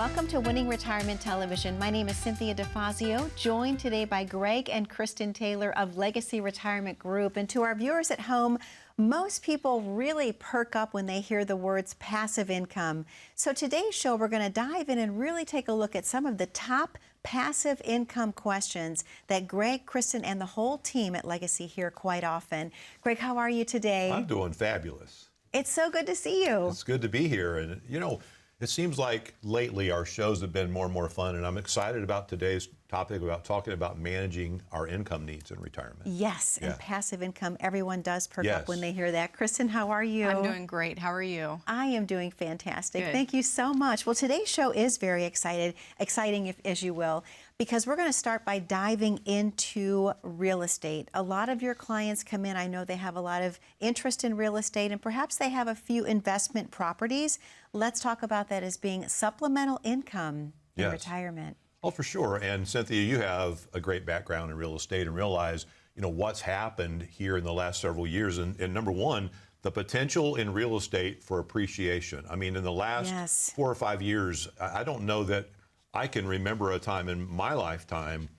Welcome to Winning Retirement Television. My name is Cynthia DeFazio, joined today by Greg and Kristen Taylor of Legacy Retirement Group. And to our viewers at home, most people really perk up when they hear the words passive income. So today's show, we're going to dive in and really take a look at some of the top passive income questions that Greg, Kristen, and the whole team at Legacy hear quite often. Greg, how are you today? I'm doing fabulous. It's so good to see you. It's good to be here. And, you know, it seems like lately our shows have been more and more fun, and I'm excited about today's topic about talking about managing our income needs in retirement. Yes, and passive income. Everyone does perk Yes. up when they hear that. Kristen, how are you? I'm doing great. How are you? I am doing fantastic. Good. Thank you so much. Well, today's show is very exciting, if, as you will, because we're going to start by diving into real estate. A lot of your clients come in. I know they have a lot of interest in real estate, and perhaps they have a few investment properties. Let's talk about that as being supplemental income in Yes. retirement. Oh, for sure. And Cynthia, you have a great background in real estate and realize, you know, what's happened here in the last several years. And number one, the potential in real estate for appreciation. I mean, in the last 4 or 5 years, I don't know that I can remember a time in my lifetime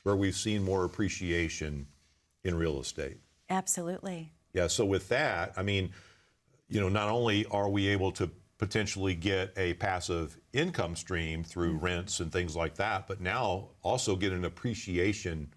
where we've seen more appreciation in real estate. Absolutely. Yeah, so with that, I mean, you know, not only are we able to potentially get a passive income stream through rents and things like that, but now also get an appreciation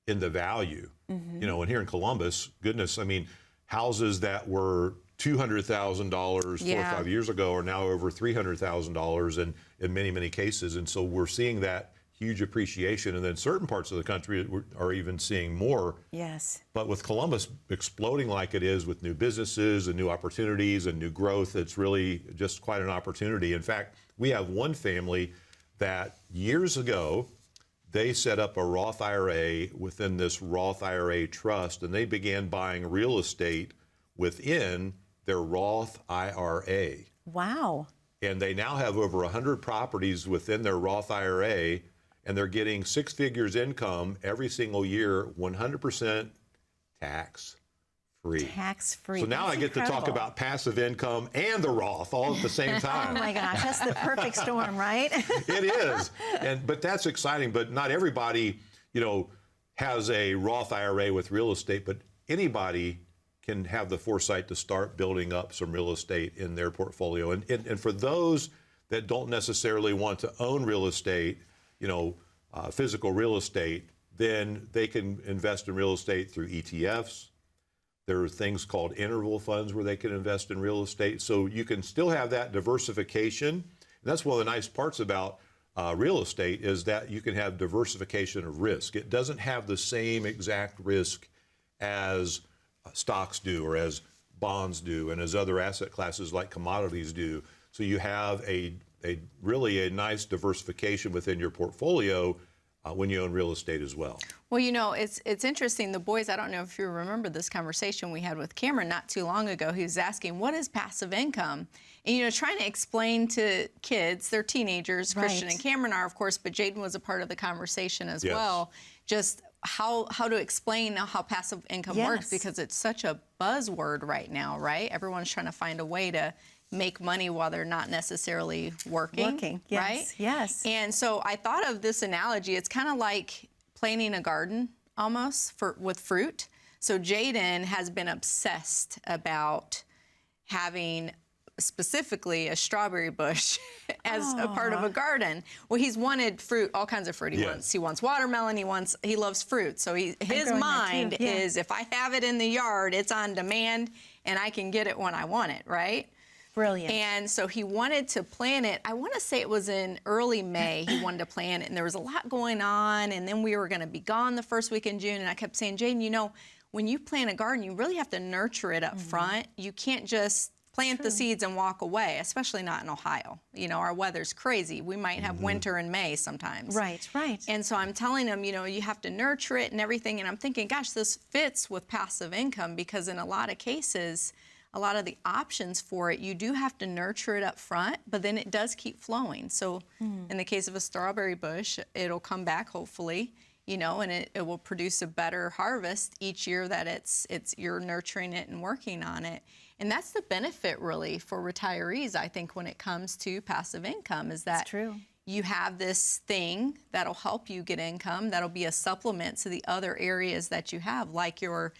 in the value. You know, and here in Columbus, goodness, I mean, houses that were $200,000 4 or 5 years ago are now over $300,000 in many, many cases. And so we're seeing that huge appreciation. And then certain parts of the country are even seeing more. Yes. But with Columbus exploding like it is with new businesses and new opportunities and new growth, it's really just quite an opportunity. In fact, we have one family that years ago, they set up a Roth IRA within this Roth IRA trust, and they began buying real estate within their Roth IRA. Wow. And they now have over 100 properties within their Roth IRA, and they're getting 6 figures income every single year, 100% tax-free. Tax-free. So now That's I get to talk incredible. about passive income and the Roth all at the same time. Oh my gosh, that's the perfect storm, right? It is. But that's exciting. But not everybody, you know, has a Roth IRA with real estate, but anybody can have the foresight to start building up some real estate in their portfolio. And for those that don't necessarily want to own real estate, you know, physical real estate, then they can invest in real estate through ETFs. There are things called interval funds where they can invest in real estate. So you can still have that diversification. And that's one of the nice parts about real estate is that you can have diversification of risk. It doesn't have the same exact risk as stocks do or as bonds do and as other asset classes like commodities do. So you have a really a nice diversification within your portfolio when you own real estate as well. Well, you know, it's interesting. The boys, I don't know if you remember this conversation we had with Cameron not too long ago. He was asking, what is passive income? And, you know, trying to explain to kids, they're teenagers, Christian and Cameron are, of course, but Jaden was a part of the conversation as well, just how to explain how passive income works, because it's such a buzzword right now, right? Everyone's trying to find a way to make money while they're not necessarily working, yes, right? Yes. And so I thought of this analogy. It's kind of like planting a garden almost with fruit. So Jaden has been obsessed about having specifically a strawberry bush as a part of a garden. Well, he's wanted fruit, all kinds of fruit he wants watermelon, he loves fruit. So his mind is, if I have it in the yard, it's on demand and I can get it when I want it, right? Brilliant. And so he wanted to plant it. I want to say it was in early May he wanted to plant it, and there was a lot going on, and then we were going to be gone the first week in June, and I kept saying, Jaden, you know, when you plant a garden, you really have to nurture it up front. You can't just plant the seeds and walk away, especially not in Ohio. You know, our weather's crazy. We might have winter in May sometimes. Right. And so I'm telling him, you know, you have to nurture it and everything, and I'm thinking, gosh, this fits with passive income, because in a lot of cases, a lot of the options for it, you do have to nurture it up front, but then it does keep flowing. So in the case of a strawberry bush, it'll come back hopefully, you know, and it will produce a better harvest each year that you're nurturing it and working on it. And that's the benefit really for retirees, I think, when it comes to passive income, is that you have this thing that'll help you get income, that'll be a supplement to the other areas that you have, like your,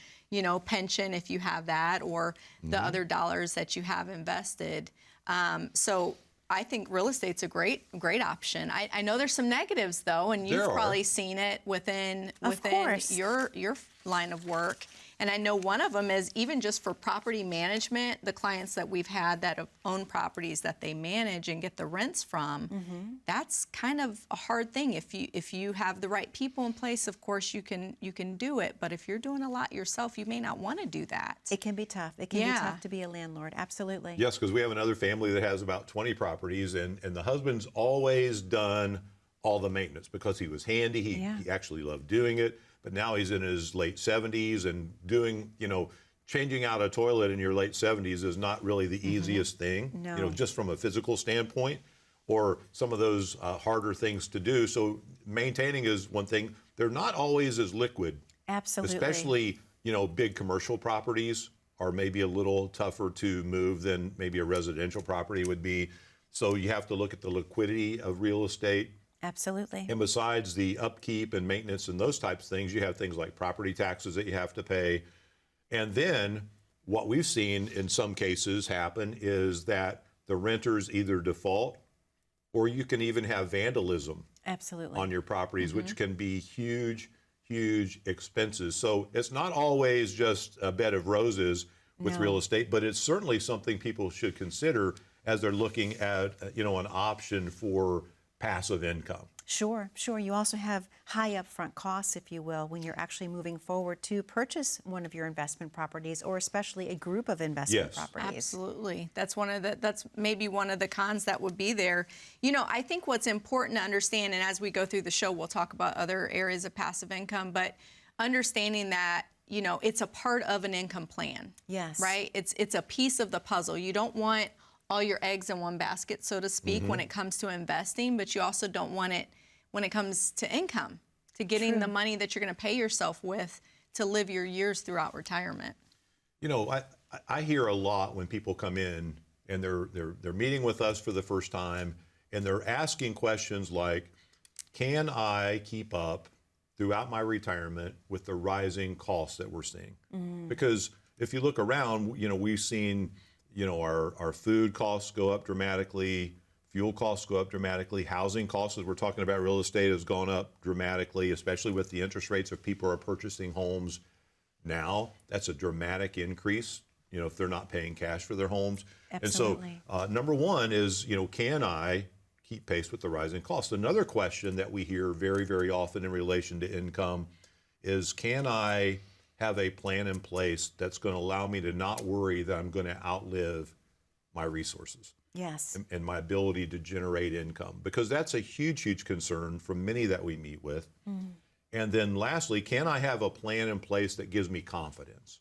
pension if you have that, or the other dollars that you have invested. So I think real estate's a great option. I know there's some negatives though, and you've probably seen it within your line of work. And I know one of them is even just for property management, the clients that we've had that have owned properties that they manage and get the rents from, that's kind of a hard thing. If you have the right people in place, of course you can do it. But if you're doing a lot yourself, you may not want to do that. It can be tough. It can be tough to be a landlord. Absolutely. Yes, because we have another family that has about 20 properties, and the husband's always done all the maintenance because he was handy. He actually loved doing it. But now he's in his late 70s, and doing, changing out a toilet in your late 70s is not really the easiest thing, No. Just from a physical standpoint, or some of those harder things to do. So maintaining is one thing. They're not always as liquid. Absolutely. Especially, big commercial properties are maybe a little tougher to move than maybe a residential property would be. So you have to look at the liquidity of real estate. Absolutely. And besides the upkeep and maintenance and those types of things, you have things like property taxes that you have to pay. And then what we've seen in some cases happen is that the renters either default, or you can even have vandalism Absolutely. on your properties, which can be huge, huge expenses. So it's not always just a bed of roses with real estate, but it's certainly something people should consider as they're looking at, an option for passive income. Sure. You also have high upfront costs, if you will, when you're actually moving forward to purchase one of your investment properties, or especially a group of investment properties. Absolutely. That's maybe one of the cons that would be there. I think what's important to understand, and as we go through the show, we'll talk about other areas of passive income, but understanding that, it's a part of an income plan. Yes. Right? It's a piece of the puzzle. You don't want all your eggs in one basket, so to speak, when it comes to investing, but you also don't want it when it comes to income, to getting the money that you're going to pay yourself with to live your years throughout retirement. I hear a lot when people come in and they're meeting with us for the first time, and they're asking questions like, can I keep up throughout my retirement with the rising costs that we're seeing? Because if you look around, we've seen our food costs go up dramatically, fuel costs go up dramatically, housing costs, as we're talking about real estate, has gone up dramatically, especially with the interest rates if people are purchasing homes now. That's a dramatic increase, if they're not paying cash for their homes. Absolutely. And so number one is, can I keep pace with the rising costs? Another question that we hear very, very often in relation to income is, can I have a plan in place that's going to allow me to not worry that I'm going to outlive my resources? Yes. And my ability to generate income, because that's a huge, huge concern from many that we meet with. And then lastly, can I have a plan in place that gives me confidence?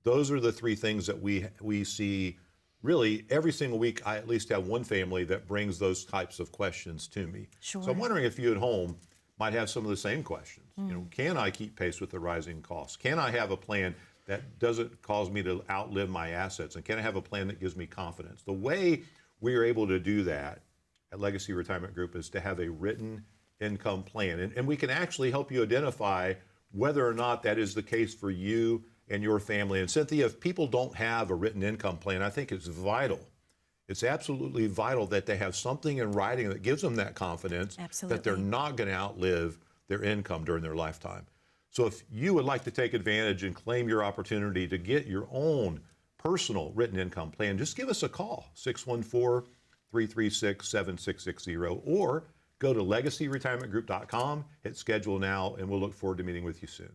Those are the three things that we see really every single week. I at least have one family that brings those types of questions to me. Sure. So I'm wondering if you at home might have some of the same questions. Can I keep pace with the rising costs? Can I have a plan that doesn't cause me to outlive my assets? And can I have a plan that gives me confidence? The way we are able to do that at Legacy Retirement Group is to have a written income plan. And we can actually help you identify whether or not that is the case for you and your family. And Cynthia, if people don't have a written income plan, I think it's vital. It's absolutely vital that they have something in writing that gives them that confidence that they're not going to outlive their income during their lifetime. So if you would like to take advantage and claim your opportunity to get your own personal written income plan, just give us a call, 614-336-7660, or go to legacyretirementgroup.com, hit schedule now, and we'll look forward to meeting with you soon.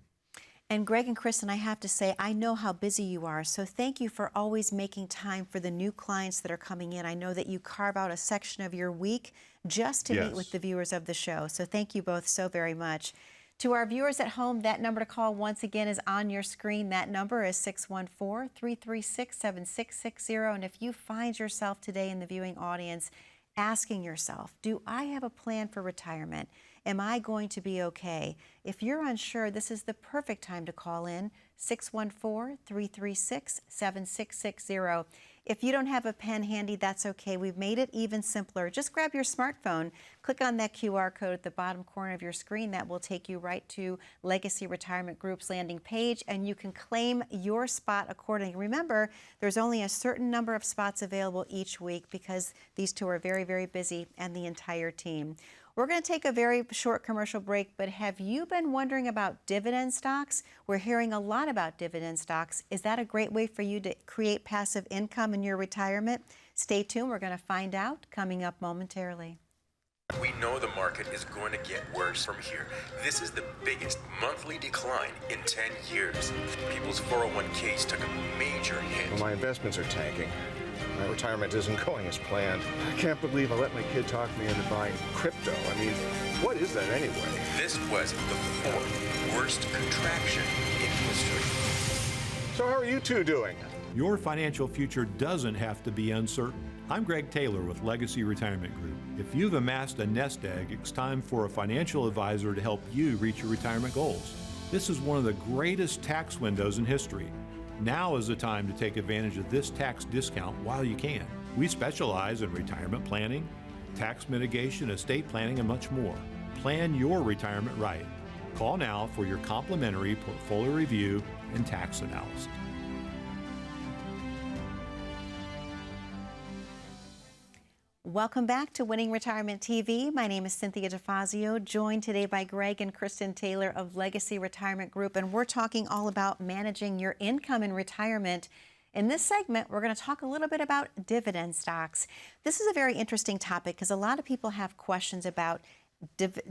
And Greg and Kristen, I have to say, I know how busy you are, so thank you for always making time for the new clients that are coming in. I know that you carve out a section of your week just to meet with the viewers of the show, so thank you both so very much. To our viewers at home, that number to call once again is on your screen. That number is 614-336-7660, and if you find yourself today in the viewing audience asking yourself, do I have a plan for retirement? Am I going to be okay? If you're unsure, this is the perfect time to call in, 614-336-7660. If you don't have a pen handy, that's okay. We've made it even simpler. Just grab your smartphone, click on that QR code at the bottom corner of your screen. That will take you right to Legacy Retirement Group's landing page, and you can claim your spot accordingly. Remember, there's only a certain number of spots available each week because these two are very, very busy, and the entire team. We're going to take a very short commercial break, but have you been wondering about dividend stocks? We're hearing a lot about dividend stocks. Is that a great way for you to create passive income in your retirement? Stay tuned. We're going to find out coming up momentarily. We know the market is going to get worse from here. This is the biggest monthly decline in 10 years. People's 401ks took a major hit. Well, my investments are tanking. My retirement isn't going as planned. I can't believe I let my kid talk me into buying crypto. I mean, what is that anyway? This was the fourth worst contraction in history. So how are you two doing? Your financial future doesn't have to be uncertain. I'm Greg Taylor with Legacy Retirement Group. If you've amassed a nest egg, it's time for a financial advisor to help you reach your retirement goals. This is one of the greatest tax windows in history. Now is the time to take advantage of this tax discount while you can. We specialize in retirement planning, tax mitigation, estate planning, and much more. Plan your retirement right. Call now for your complimentary portfolio review and tax analysis. Welcome back to Winning Retirement TV. My name is Cynthia DeFazio, joined today by Greg and Kristen Taylor of Legacy Retirement Group, and we're talking all about managing your income in retirement. In this segment, we're going to talk a little bit about dividend stocks. This is a very interesting topic because a lot of people have questions about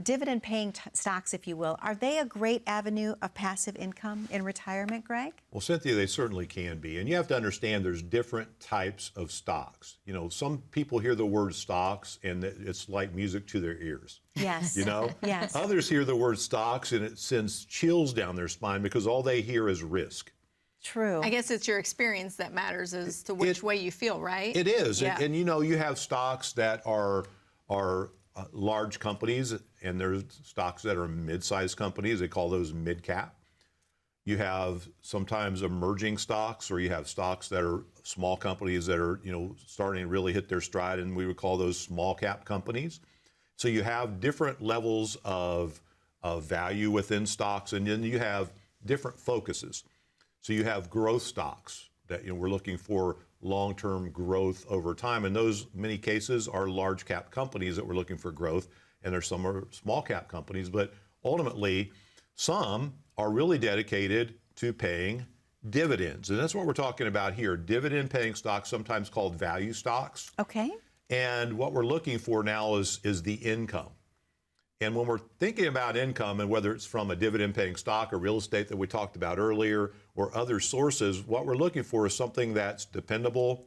dividend-paying stocks, if you will. Are they a great avenue of passive income in retirement, Greg? Well, Cynthia, they certainly can be. And you have to understand there's different types of stocks. You know, some people hear the word stocks and it's like music to their ears. Yes. You know? Yes. Others hear the word stocks and it sends chills down their spine because all they hear is risk. True. I guess it's your experience that matters as to which way you feel, right? It is. Yeah. And you know, you have stocks that are large companies, and there's stocks that are mid-sized companies. They call those mid-cap. You have sometimes emerging stocks, or you have stocks that are small companies that are, you know, starting to really hit their stride, and we would call those small-cap companies. So you have different levels of value within stocks, and then you have different focuses. So you have growth stocks that, you know, we're looking for long-term growth over time. And those, many cases, are large cap companies that we're looking for growth. And there's some are small cap companies, but ultimately some are really dedicated to paying dividends. And that's what we're talking about here. Dividend paying stocks, sometimes called value stocks. Okay. And what we're looking for now is the income. And when we're thinking about income, and whether it's from a dividend-paying stock or real estate that we talked about earlier or other sources, what we're looking for is something that's dependable,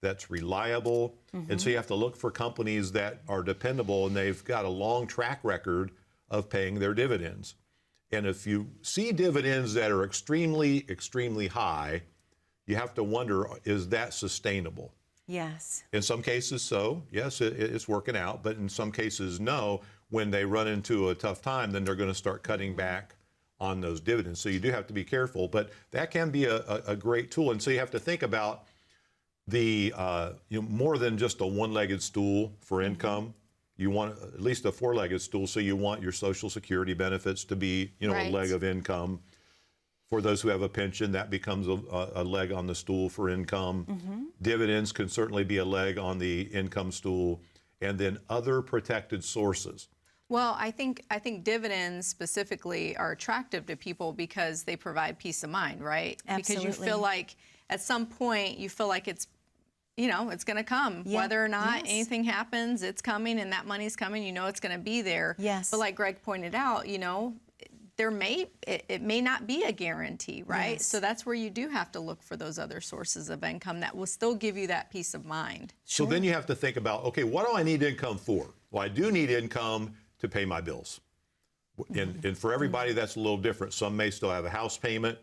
that's reliable. And so you have to look for companies that are dependable and they've got a long track record of paying their dividends. And if you see dividends that are extremely, extremely high, you have to wonder, is that sustainable? Yes. In some cases, so, yes, it's working out. But in some cases, no. When they run into a tough time, then they're going to start cutting back on those dividends. So you do have to be careful. But that can be a great tool. And so you have to think about the more than just a one-legged stool for income. You want at least a four-legged stool. So you want your Social Security benefits to be, you know, Right. a leg of income. For those who have a pension, that becomes a leg on the stool for income. Dividends can certainly be a leg on the income stool. And then other protected sources. Well, I think dividends specifically are attractive to people because they provide peace of mind, right? Because you Absolutely. feel like at some point you feel like it's, you know, it's going to come. Yeah. Whether or not Yes. anything happens, it's coming, and that money's coming. You know, it's going to be there. Yes. But like Greg pointed out, you know, it may not be a guarantee, right? Yes. So that's where you do have to look for those other sources of income that will still give you that peace of mind. So then you have to think about, okay, what do I need income for? Well, I do need income to pay my bills. And for everybody, that's a little different. Some may still have a house payment.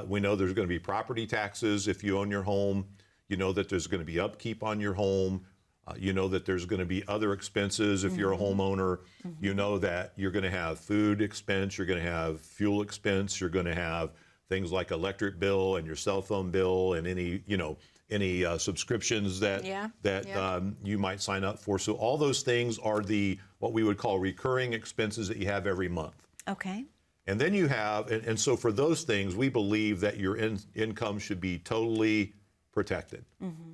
We know there's going to be property taxes if you own your home. You know that there's going to be upkeep on your home. You know that there's going to be other expenses if you're a homeowner. You know that you're going to have food expense, you're going to have fuel expense, you're going to have things like electric bill and your cell phone bill and any, you know, any subscriptions that you might sign up for. So all those things are what we would call recurring expenses that you have every month. Okay. And then you have, and so for those things, we believe that your income should be totally protected.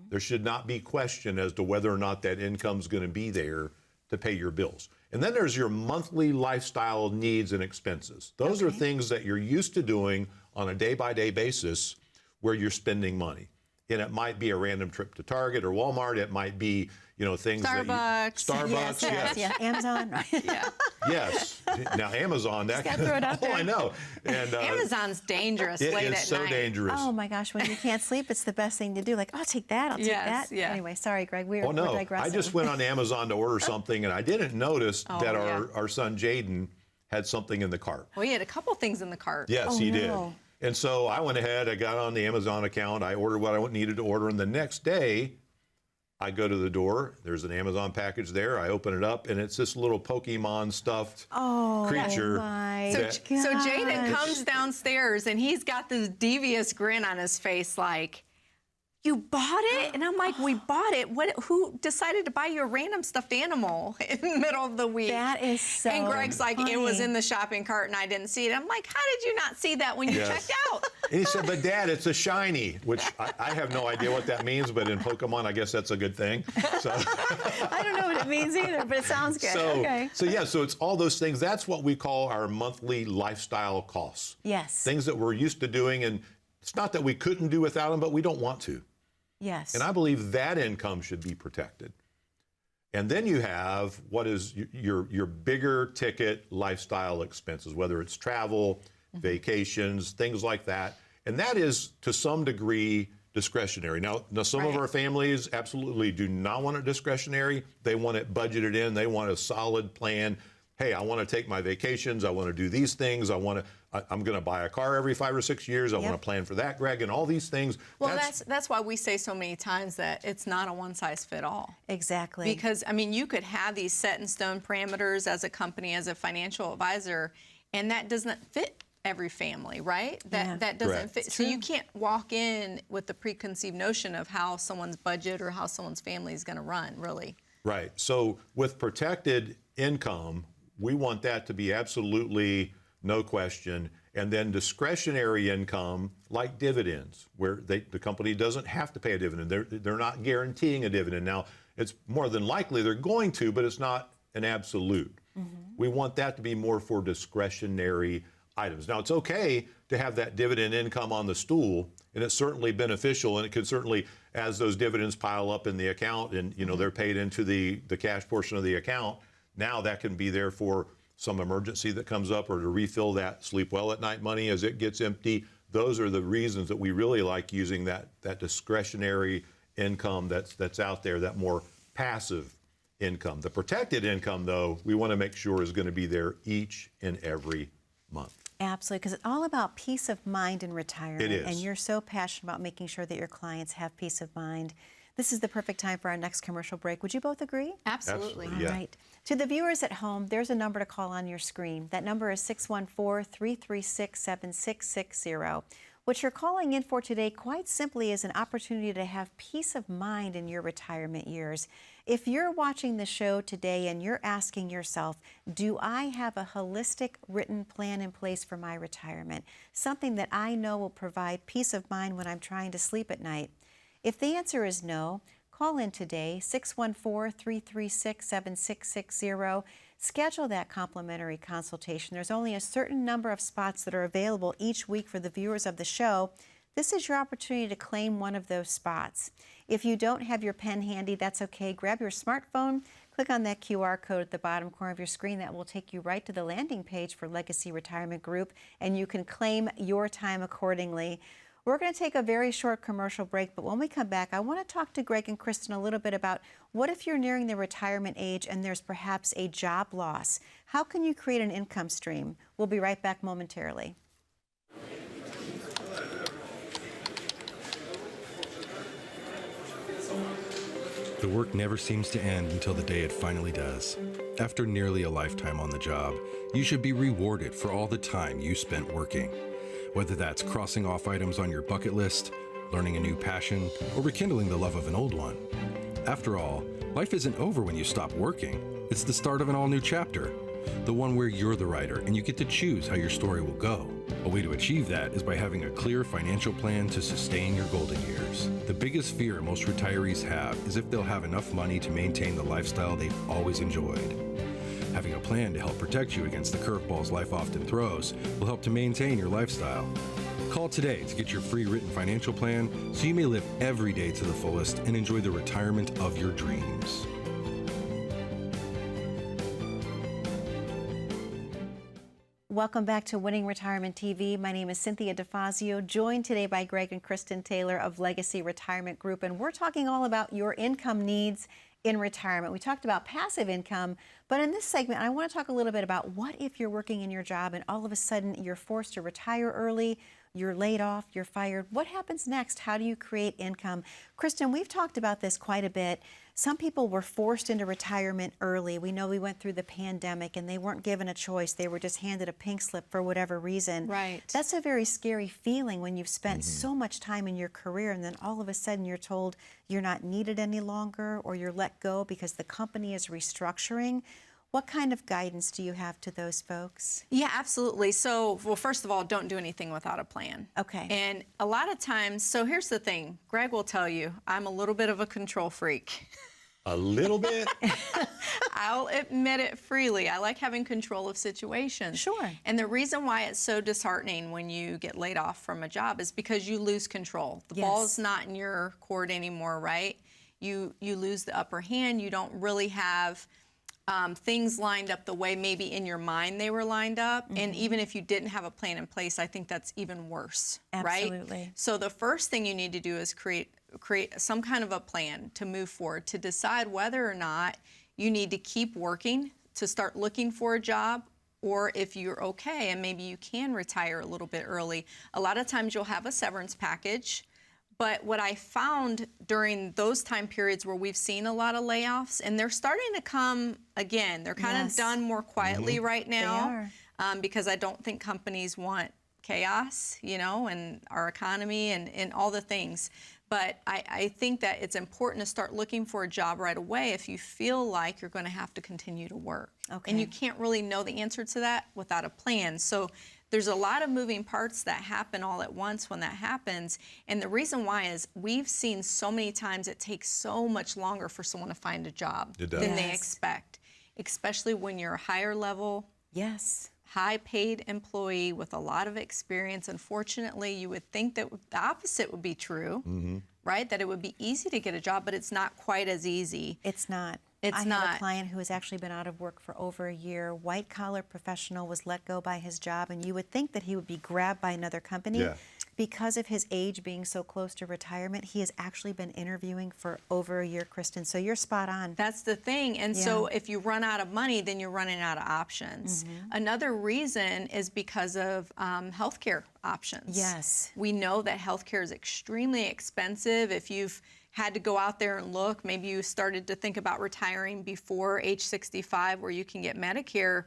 There should not be question as to whether or not that income is going to be there to pay your bills. And then there's your monthly lifestyle needs and expenses. Those are things that you're used to doing on a day-by-day basis where you're spending money. And it might be a random trip to Target or Walmart. It might be, things Starbucks. Starbucks, yes. Yeah, Amazon. Yes. Now, Amazon, that gotta throw it out there. I know. And Amazon's dangerous late it at is so night. dangerous. Oh my gosh, when you can't sleep, it's the best thing to do. Like, I'll take that, I'll take Yes, that. yeah. Anyway, sorry, Greg, we're Oh, no. digressing. I just went on Amazon to order something, and I didn't notice that yeah. our son Jaden had something in the cart. Well, he had a couple things in the cart. Yes, Oh, he did. no. And so I went ahead, I got on the Amazon account, I ordered what I needed to order, and the next day, I go to the door, there's an Amazon package there, I open it up, and it's this little Pokemon stuffed creature. my So, that- so Jaden gosh. comes downstairs and he's got this devious grin on his face, like, "You bought it?" And I'm like, "We bought it. Who decided to buy you a random stuffed animal in the middle of the week?" That is so And Greg's like, "It was funny. in the shopping cart and I didn't see it." I'm like, "How did you not see that when you Yes. checked out?" And he said, "But Dad, it's a shiny," which I have no idea what that means, but in Pokemon, I guess that's a good thing. So, I don't know what it means either, but it sounds good. Okay. so it's all those things. That's what we call our monthly lifestyle costs. Yes. Things that we're used to doing, and it's not that we couldn't do without them, but we don't want to. Yes. And I believe that income should be protected. And then you have what is your bigger ticket lifestyle expenses, whether it's travel, vacations, things like that. And that is to some degree discretionary. Now some of Right. our families absolutely do not want it discretionary. They want it budgeted in. They want a solid plan. Hey, I want to take my vacations. I want to do these things. I'm going to buy a car every 5 or 6 years. I want to plan for that, Greg, and all these things. Well, that's why we say so many times that it's not a one size fit all. Exactly. Because, I mean, you could have these set in stone parameters as a company, as a financial advisor, and that doesn't fit every family, right? That doesn't Correct. fit. So you can't walk in with the preconceived notion of how someone's budget or how someone's family is going to run, really. Right. So with protected income, we want that to be absolutely no question. And then discretionary income, like dividends, where the company doesn't have to pay a dividend. They're not guaranteeing a dividend. Now, it's more than likely they're going to, but it's not an absolute. We want that to be more for discretionary items. Now, it's okay to have that dividend income on the stool, and it's certainly beneficial, and it could certainly, as those dividends pile up in the account and they're paid into the cash portion of the account, now that can be there for some emergency that comes up or to refill that sleep well at night money as it gets empty. Those are the reasons that we really like using that discretionary income that's out there, that more passive income. The protected income, though, we want to make sure is going to be there each and every month. Absolutely, because it's all about peace of mind in retirement. It is. And you're so passionate about making sure that your clients have peace of mind. This is the perfect time for our next commercial break. Would you both agree? Absolutely. Absolutely. Yeah. All right. To the viewers at home, there's a number to call on your screen. That number is 614-336-7660. What you're calling in for today, quite simply, is an opportunity to have peace of mind in your retirement years. If you're watching the show today and you're asking yourself, do I have a holistic written plan in place for my retirement? Something that I know will provide peace of mind when I'm trying to sleep at night? If the answer is no, call in today, 614-336-7660. Schedule that complimentary consultation. There's only a certain number of spots that are available each week for the viewers of the show. This is your opportunity to claim one of those spots. If you don't have your pen handy, that's okay. Grab your smartphone, click on that QR code at the bottom corner of your screen. That will take you right to the landing page for Legacy Retirement Group, and you can claim your time accordingly. We're going to take a very short commercial break, but when we come back, I want to talk to Greg and Kristen a little bit about what if you're nearing the retirement age and there's perhaps a job loss? How can you create an income stream? We'll be right back momentarily. The work never seems to end until the day it finally does. After nearly a lifetime on the job, you should be rewarded for all the time you spent working. Whether that's crossing off items on your bucket list learning a new passion, or rekindling the love of an old one. After all, life isn't over when you stop working. It's the start of an all-new chapter, the one where you're the writer and you get to choose how your story will go. A way to achieve that is by having a clear financial plan to sustain your golden years. The biggest fear most retirees have is if they'll have enough money to maintain the lifestyle they've always enjoyed. Having a plan to help protect you against the curveballs life often throws will help to maintain your lifestyle. Call today to get your free written financial plan so you may live every day to the fullest and enjoy the retirement of your dreams. Welcome back to Winning Retirement TV. My name is Cynthia DeFazio, joined today by Greg and Kristen Taylor of Legacy Retirement Group, and we're talking all about your income needs in retirement. We talked about passive income, but in this segment, I want to talk a little bit about what if you're working in your job and all of a sudden you're forced to retire early, you're laid off, you're fired. What happens next? How do you create income? Kristen, we've talked about this quite a bit. Some people were forced into retirement early. We know we went through the pandemic and they weren't given a choice. They were just handed a pink slip for whatever reason. Right. That's a very scary feeling when you've spent so much time in your career and then all of a sudden you're told you're not needed any longer or you're let go because the company is restructuring. What kind of guidance do you have to those folks? Yeah, absolutely. So, well, first of all, don't do anything without a plan. Okay. And a lot of times, so here's the thing, Greg will tell you, I'm a little bit of a control freak. A little bit? I'll admit it freely. I like having control of situations. Sure. And the reason why it's so disheartening when you get laid off from a job is because you lose control. The Yes. ball's not in your court anymore, right? You lose the upper hand. You don't really have things lined up the way maybe in your mind they were lined up. And even if you didn't have a plan in place, I think that's even worse, right? Absolutely. So the first thing you need to do is create some kind of a plan to move forward, to decide whether or not you need to keep working to start looking for a job, or if you're okay and maybe you can retire a little bit early. A lot of times you'll have a severance package. But what I found during those time periods where we've seen a lot of layoffs, and they're starting to come again, they're kind Yes. of done more quietly right now, are. because I don't think companies want chaos, and our economy and all the things. But I think that it's important to start looking for a job right away if you feel like you're going to have to continue to work. Okay. And you can't really know the answer to that without a plan. So there's a lot of moving parts that happen all at once when that happens. And the reason why is we've seen so many times it takes so much longer for someone to find a job It does. than they Yes. expect, especially when you're a higher level, Yes. high paid employee with a lot of experience. Unfortunately, you would think that the opposite would be true, right? That it would be easy to get a job, but it's not quite as easy. It's not. It's I have not. a client who has actually been out of work for over a year. White collar professional, was let go by his job, and you would think that he would be grabbed by another company. Yeah. Because of his age being so close to retirement, he has actually been interviewing for over a year, Kristen. So you're spot on. That's the thing. And so if you run out of money, then you're running out of options. Another reason is because of healthcare options. Yes. We know that healthcare is extremely expensive. If you've had to go out there and look, maybe you started to think about retiring before age 65 where you can get Medicare,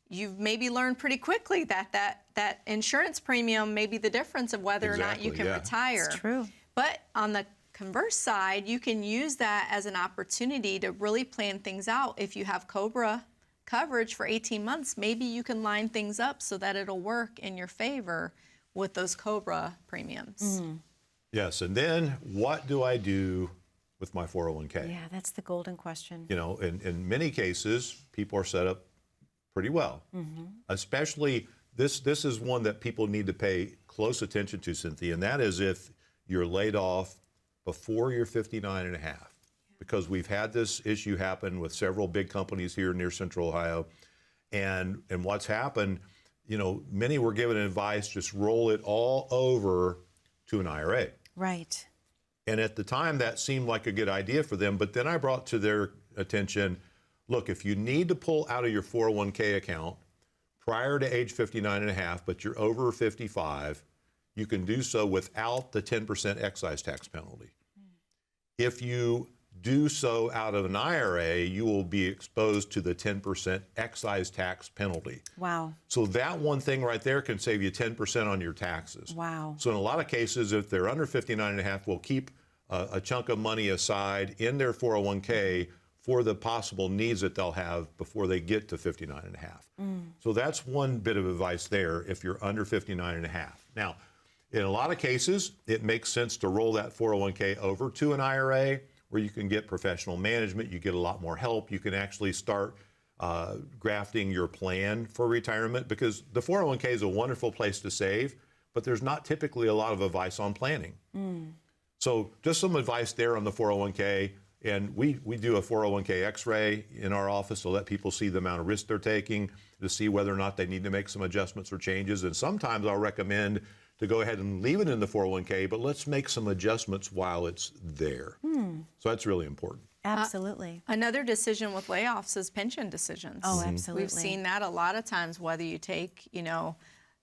you've maybe learned pretty quickly that insurance premium may be the difference of whether or not you Exactly, can yeah. retire. It's true. But on the converse side, you can use that as an opportunity to really plan things out. If you have COBRA coverage for 18 months, maybe you can line things up so that it'll work in your favor with those COBRA premiums. Yes. And then what do I do with my 401k? Yeah, that's the golden question. You know, in many cases, people are set up pretty well. Especially, this is one that people need to pay close attention to, Cynthia, and that is if you're laid off before you're 59 and a half. Because we've had this issue happen with several big companies here near Central Ohio. And what's happened, you know, many were given advice, just roll it all over to an IRA. Right. And at the time, that seemed like a good idea for them. But then I brought to their attention, look, if you need to pull out of your 401k account prior to age 59 and a half, but you're over 55, you can do so without the 10% excise tax penalty. If you do so out of an IRA, you will be exposed to the 10% excise tax penalty. Wow. So that one thing right there can save you 10% on your taxes. Wow. So in a lot of cases, if they're under 59.5, we'll keep a chunk of money aside in their 401k for the possible needs that they'll have before they get to 59.5. So that's one bit of advice there if you're under 59.5. Now, in a lot of cases, it makes sense to roll that 401k over to an IRA where you can get professional management, you get a lot more help, you can actually start grafting your plan for retirement, because the 401k is a wonderful place to save, but there's not typically a lot of advice on planning. So just some advice there on the 401k. And we do a 401k x-ray in our office to let people see the amount of risk they're taking, to see whether or not they need to make some adjustments or changes. And sometimes I'll recommend to go ahead and leave it in the 401k, but let's make some adjustments while it's there. So that's really important. Absolutely. Another decision with layoffs is pension decisions. Oh, absolutely. We've seen that a lot of times, whether you take,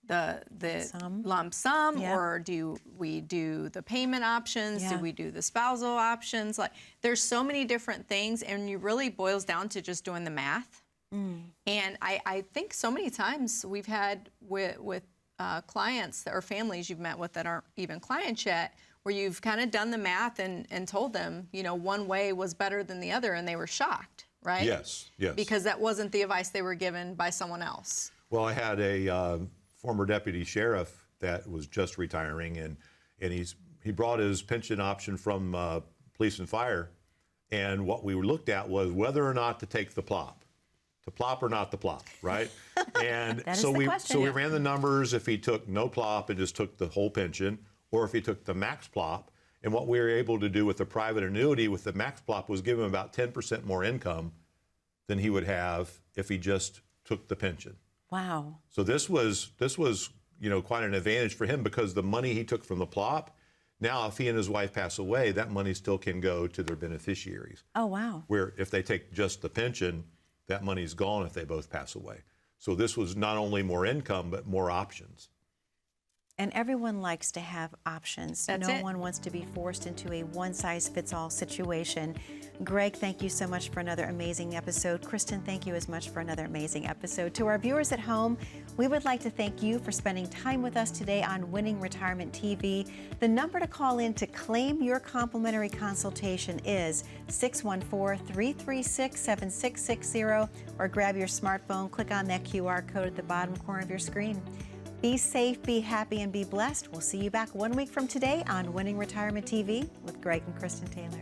the Sum. lump sum, Yeah. or do we do the payment options? Yeah. Do we do the spousal options? Like, there's so many different things, and it really boils down to just doing the math. And I think so many times we've had with clients or families you've met with that aren't even clients yet, where you've kind of done the math and told them, one way was better than the other, and they were shocked, right? Yes. Because that wasn't the advice they were given by someone else. Well, I had a former deputy sheriff that was just retiring, and he brought his pension option from police and fire, and what we looked at was whether or not to take the plop. To plop or not to plop, right? And That is so the we question. so we ran the numbers if he took no plop and just took the whole pension, or if he took the max plop. And what we were able to do with the private annuity with the max plop was give him about 10% more income than he would have if he just took the pension. Wow. So this was quite an advantage for him, because the money he took from the plop, now if he and his wife pass away, that money still can go to their beneficiaries. Oh, wow. Where if they take just the pension, that money's gone if they both pass away. So this was not only more income, but more options. And everyone likes to have options. That's no it. one wants to be forced into a one-size-fits-all situation. Greg, thank you so much for another amazing episode. Kristen, thank you as much for another amazing episode. To our viewers at home, we would like to thank you for spending time with us today on Winning Retirement TV. The number to call in to claim your complimentary consultation is 614-336-7660, or grab your smartphone, click on that QR code at the bottom corner of your screen. Be safe, be happy, and be blessed. We'll see you back 1 week from today on Winning Retirement TV with Greg and Kristen Taylor.